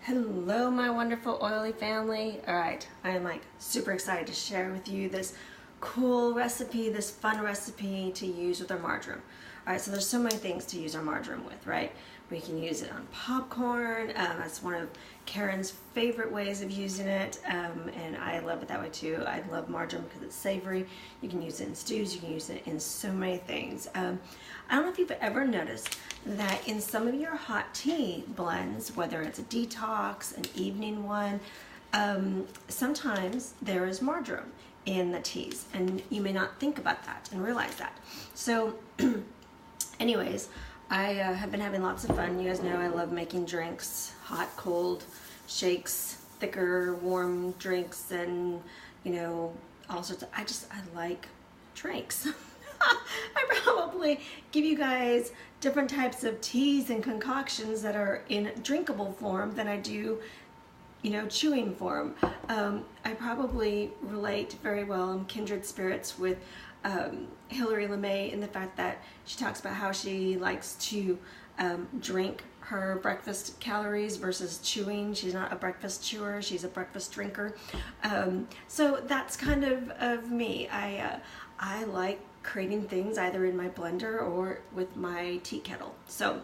Hello, my wonderful oily family. All right, I am like super excited to share with you this cool recipe, this fun recipe to use with our marjoram. All right, so there's so many things to use our marjoram with, right? We can use it on popcorn. That's one of Karen's favorite ways of using it, and I love it that way too. I love marjoram because it's savory. You can use it in stews. You can use it in so many things. I don't know if you've ever noticed that in some of your hot tea blends, whether it's a detox, an evening one, sometimes there is marjoram in the teas, and you may not think about that and realize that. So anyways, I have been having lots of fun. You guys know I love making drinks, hot, cold, shakes, thicker, warm drinks, and you know, all sorts of, I like drinks. I probably give you guys different types of teas and concoctions that are in drinkable form than I do, you know, chewing form. I probably relate very well in kindred spirits with Hilary LeMay in the fact that she talks about how she likes to drink her breakfast calories versus chewing. She's not a breakfast chewer, she's a breakfast drinker. So that's kind of me. I like creating things either in my blender or with my tea kettle. So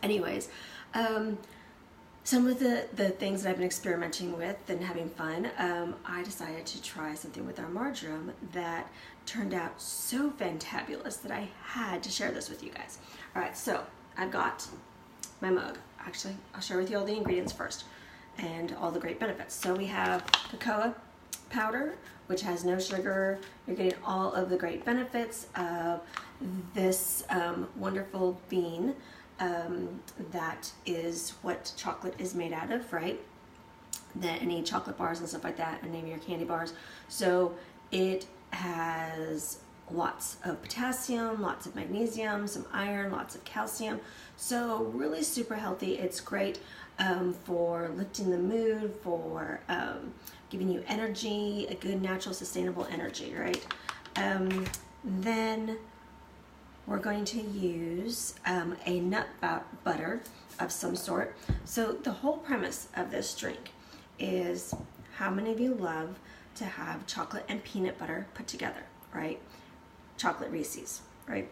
anyways, some of the things that I've been experimenting with and having fun, I decided to try something with our marjoram that turned out so fantabulous that I had to share this with you guys. All right, so I've got my mug. Actually, I'll share with you all the ingredients first and all the great benefits. So we have cocoa powder, which has no sugar. You're getting all of the great benefits of this wonderful bean. That is what chocolate is made out of, right? Any chocolate bars and stuff like that, and maybe your candy bars. So it has lots of potassium, lots of magnesium, some iron, lots of calcium. So really super healthy. It's great for lifting the mood, for giving you energy, a good natural sustainable energy, right? Then we're going to use a nut butter of some sort. So the whole premise of this drink is, how many of you love to have chocolate and peanut butter put together, right? Chocolate Reese's, right?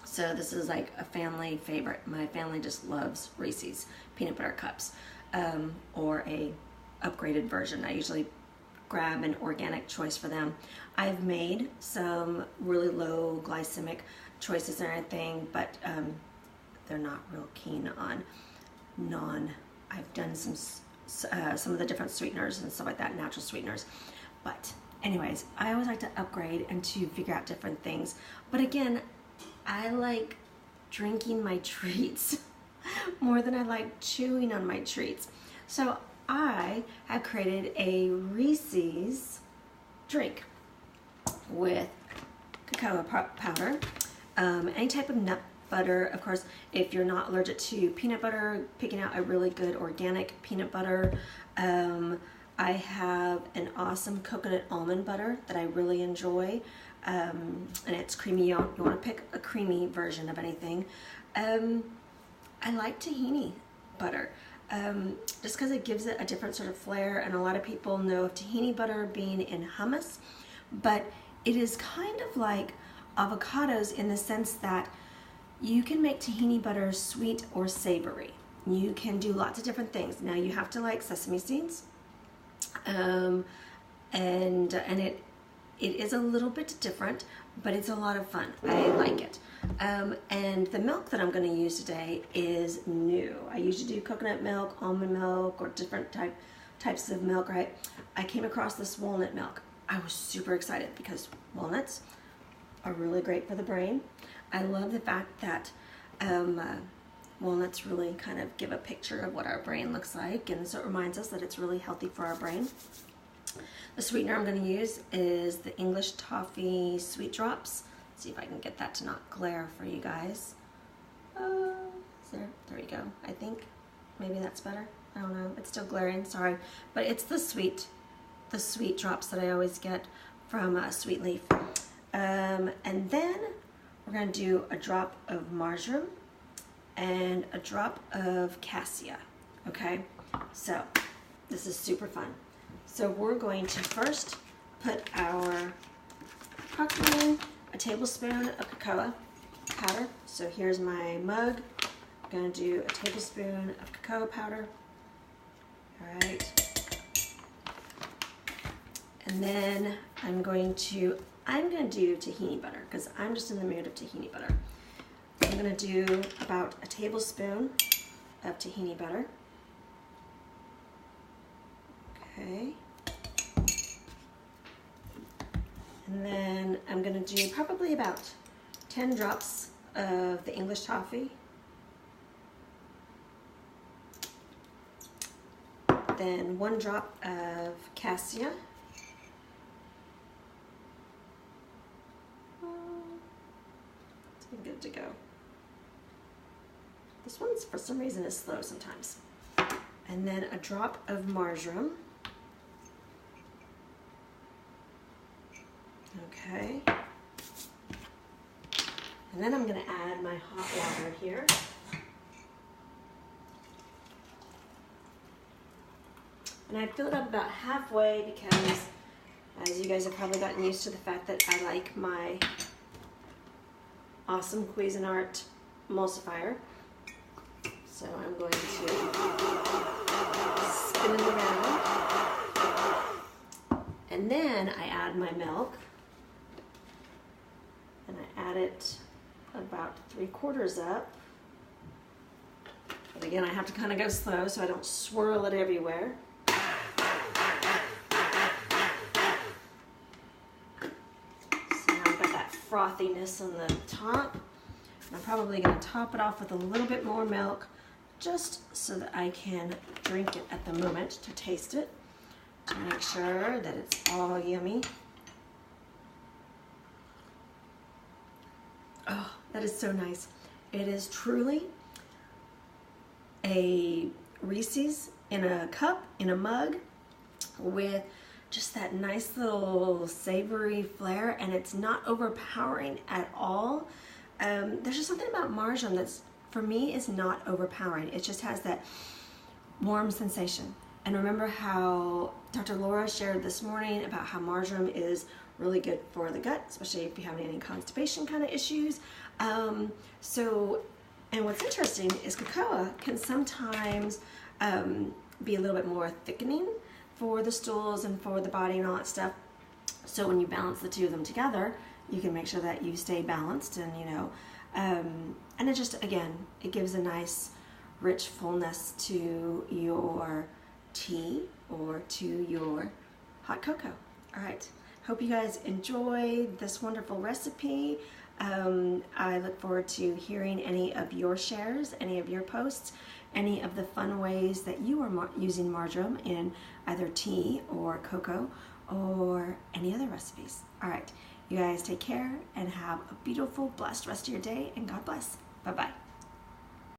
So this is like a family favorite. My family just loves Reese's peanut butter cups, or a upgraded version. I usually grab an organic choice for them. I've made some really low glycemic choices and everything, but they're not real keen on I've done some of the different sweeteners and stuff like that, natural sweeteners. But anyways, I always like to upgrade and to figure out different things. But again, I like drinking my treats more than I like chewing on my treats. So I have created a Reese's drink with cocoa powder, any type of nut butter. Of course, if you're not allergic to peanut butter, picking out a really good organic peanut butter. I have an awesome coconut almond butter that I really enjoy, and it's creamy. You want to pick a creamy version of anything. I like tahini butter, just because it gives it a different sort of flair, and a lot of people know of tahini butter being in hummus, but it is kind of like avocados in the sense that you can make tahini butter sweet or savory. You can do lots of different things. Now you have to like sesame seeds, and it is a little bit different, but it's a lot of fun. I like it. And the milk that I'm going to use today is new. I usually do coconut milk, almond milk, or different types of milk, right? I came across this walnut milk. I was super excited because walnuts are really great for the brain. I love the fact that walnuts really kind of give a picture of what our brain looks like, and so it reminds us that it's really healthy for our brain. The sweetener I'm going to use is the English Toffee Sweet Drops. Let's see if I can get that to not glare for you guys. There we go. I think maybe that's better. I don't know. It's still glaring. Sorry, but it's the sweet drops that I always get from Sweet Leaf. And then we're going to do a drop of marjoram and a drop of cassia. Okay, so this is super fun. So we're going to first put our cocoa in, a tablespoon of cocoa powder. So here's my mug. I'm going to do a tablespoon of cocoa powder. All right. And then I'm going to do tahini butter because I'm just in the mood of tahini butter. I'm going to do about a tablespoon of tahini butter. Okay. And then I'm going to do probably about 10 drops of the English toffee. Then 1 drop of cassia. It's good to go. This one's, for some reason, is slow sometimes. And then a drop of marjoram. Okay. And then I'm going to add my hot water here. And I fill it up about halfway because, as you guys have probably gotten used to the fact that I like my awesome Cuisinart emulsifier. So I'm going to spin it around. And then I add my milk. And I add it about 3/4 up. But again, I have to kind of go slow so I don't swirl it everywhere. So now I've got that frothiness on the top. I'm probably going to top it off with a little bit more milk just so that I can drink it at the moment to taste it, to make sure that it's all yummy. Oh, that is so nice. It is truly a Reese's in a cup, in a mug, with just that nice little savory flair, and it's not overpowering at all. There's just something about marjoram that's, for me, is not overpowering. It just has that warm sensation. And remember how Dr. Laura shared this morning about how marjoram is really good for the gut, especially if you have any constipation kind of issues. And what's interesting is cocoa can sometimes be a little bit more thickening for the stools and for the body and all that stuff. So when you balance the two of them together, you can make sure that you stay balanced, and and it just, again, it gives a nice rich fullness to your tea or to your hot cocoa. All right, hope you guys enjoyed this wonderful recipe. I look forward to hearing any of your shares, any of your posts, any of the fun ways that you are using marjoram in either tea or cocoa or any other recipes. All right, you guys take care and have a beautiful, blessed rest of your day, and God bless. Bye-bye.